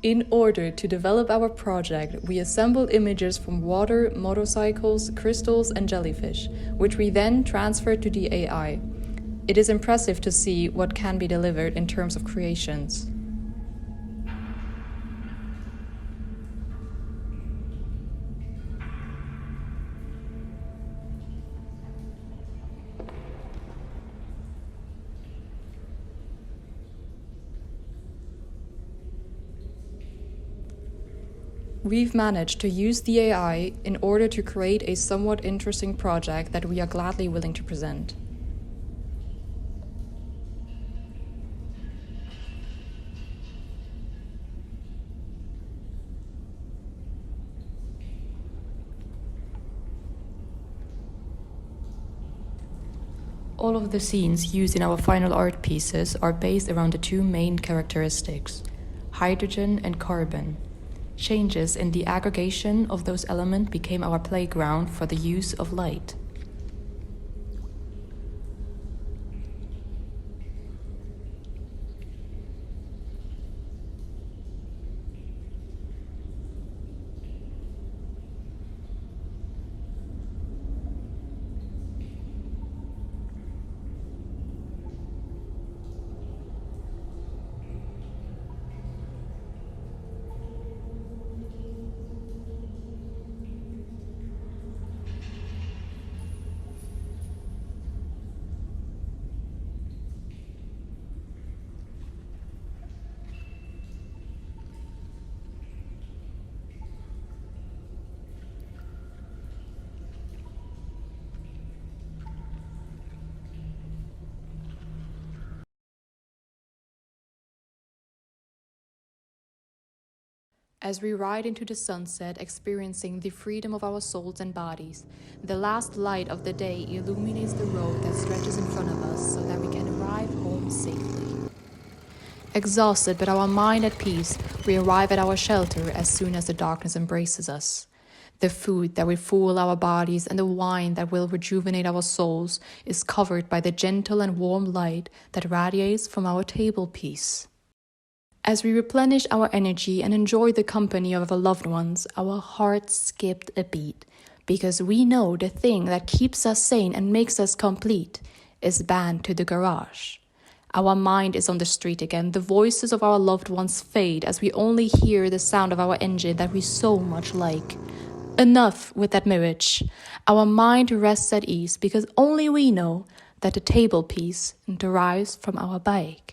In order to develop our project, we assembled images from water, motorcycles, crystals, and jellyfish, which we then transferred to the AI. It is impressive to see what can be delivered in terms of creations. We've managed to use the AI in order to create a somewhat interesting project that we are gladly willing to present. All of the scenes used in our final art pieces are based around the two main characteristics, hydrogen and carbon. Changes in the aggregation of those elements became our playground for the use of light. As we ride into the sunset, experiencing the freedom of our souls and bodies, the last light of the day illuminates the road that stretches in front of us so that we can arrive home safely. Exhausted but our mind at peace, we arrive at our shelter as soon as the darkness embraces us. The food that will fuel our bodies and the wine that will rejuvenate our souls is covered by the gentle and warm light that radiates from our table piece. As we replenish our energy and enjoy the company of our loved ones, our hearts skipped a beat, because we know the thing that keeps us sane and makes us complete is banned to the garage. Our mind is on the street again, the voices of our loved ones fade as we only hear the sound of our engine that we so much like. Enough with that mirage. Our mind rests at ease because only we know that the table piece derives from our bike.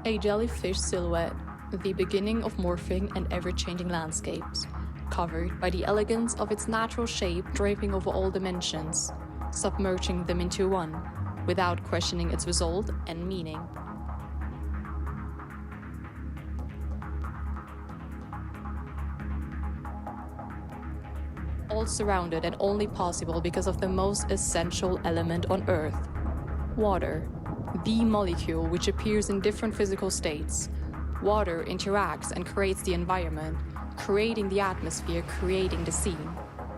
A jellyfish silhouette, the beginning of morphing and ever-changing landscapes, covered by the elegance of its natural shape draping over all dimensions, submerging them into one, without questioning its result and meaning. All surrounded and only possible because of the most essential element on Earth, water. The molecule which appears in different physical states. Water interacts and creates the environment, creating the atmosphere, creating the scene.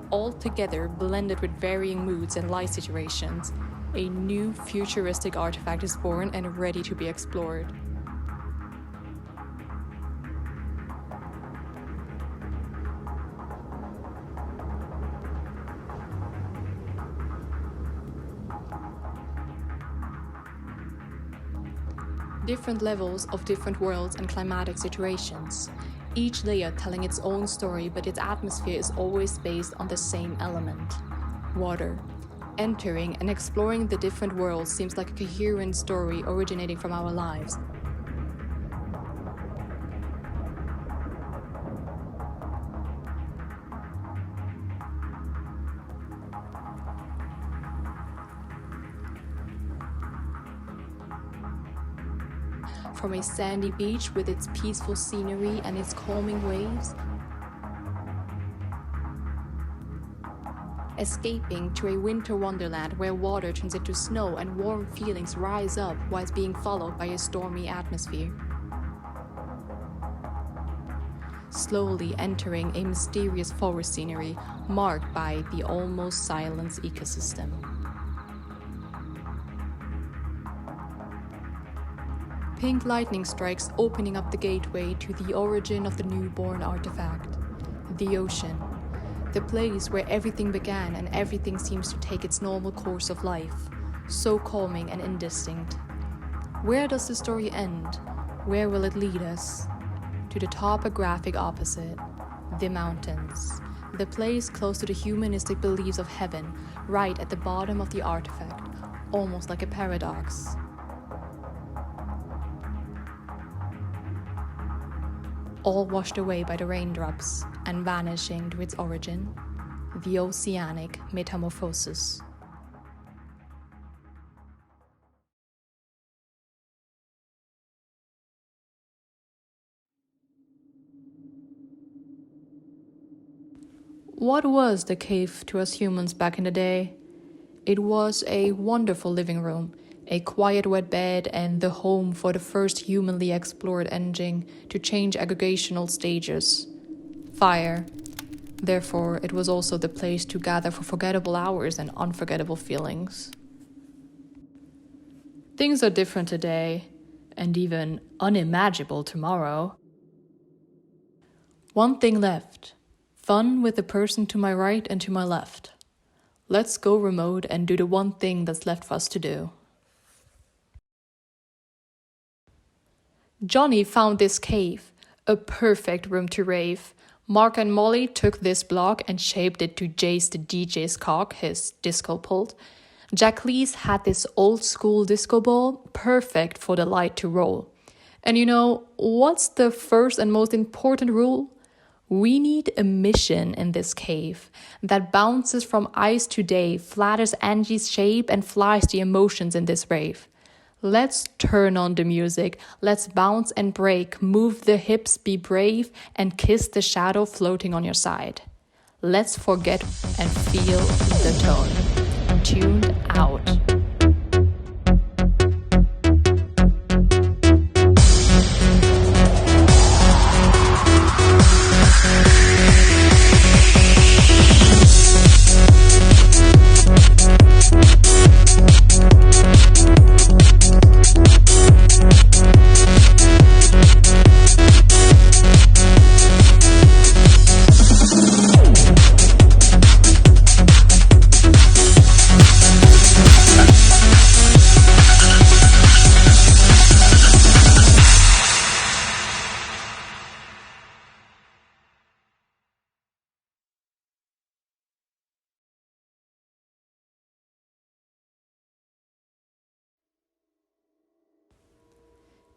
All together blended with varying moods and life situations, a new futuristic artifact is born and ready to be explored. Different levels of different worlds and climatic situations, each layer telling its own story, but its atmosphere is always based on the same element, water. Entering and exploring the different worlds seems like a coherent story originating from our lives. From a sandy beach with its peaceful scenery and its calming waves, escaping to a winter wonderland where water turns into snow and warm feelings rise up whilst being followed by a stormy atmosphere. Slowly entering a mysterious forest scenery marked by the almost silent ecosystem. Pink lightning strikes, opening up the gateway to the origin of the newborn artifact, the ocean, the place where everything began and everything seems to take its normal course of life, so calming and indistinct. Where does the story end? Where will it lead us? To the topographic opposite, the mountains, the place close to the humanistic beliefs of heaven, right at the bottom of the artifact, almost like a paradox. All washed away by the raindrops and vanishing to its origin, the oceanic metamorphosis. What was the cave to us humans back in the day? It was a wonderful living room, a quiet wet bed, and the home for the first humanly explored engine to change aggregational stages. Fire. Therefore, it was also the place to gather for forgettable hours and unforgettable feelings. Things are different today, and even unimaginable tomorrow. One thing left. Fun with the person to my right and to my left. Let's go remote and do the one thing that's left for us to do. Johnny found this cave, a perfect room to rave. Mark and Molly took this block and shaped it to Jace the DJ's cock, his disco pult. Jacqueline had this old school disco ball, perfect for the light to roll. And you know, what's the first and most important rule? We need a mission in this cave that bounces from ice to day, flatters Angie's shape, and flies the emotions in this rave. Let's turn on the music, let's bounce and break, move the hips, be brave, and kiss the shadow floating on your side. Let's forget and feel the tone. Tuned out.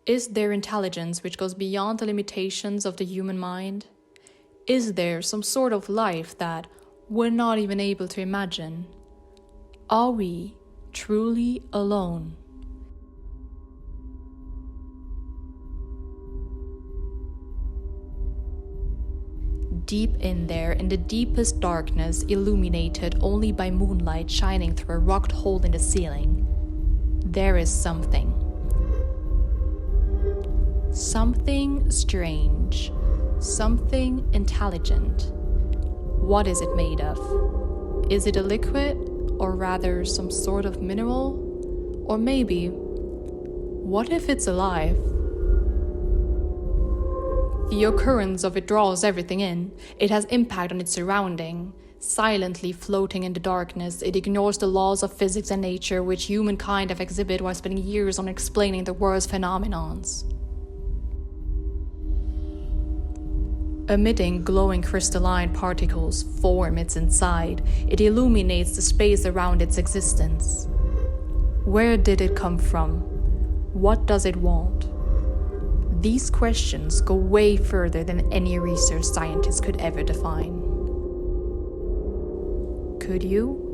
Is there intelligence which goes beyond the limitations of the human mind? Is there some sort of life that we're not even able to imagine? Are we truly alone? Deep in there, in the deepest darkness, illuminated only by moonlight shining through a rocked hole in the ceiling, there is something. Something strange, something intelligent. What is it made of? Is it a liquid, or rather some sort of mineral? Or maybe, what if it's alive? The occurrence of it draws everything in. It has impact on its surrounding. Silently floating in the darkness, it ignores the laws of physics and nature which humankind have exhibited while spending years on explaining the world's phenomenons. Emitting glowing crystalline particles form its inside. It illuminates the space around its existence. Where did it come from? What does it want? These questions go way further than any research scientist could ever define. Could you?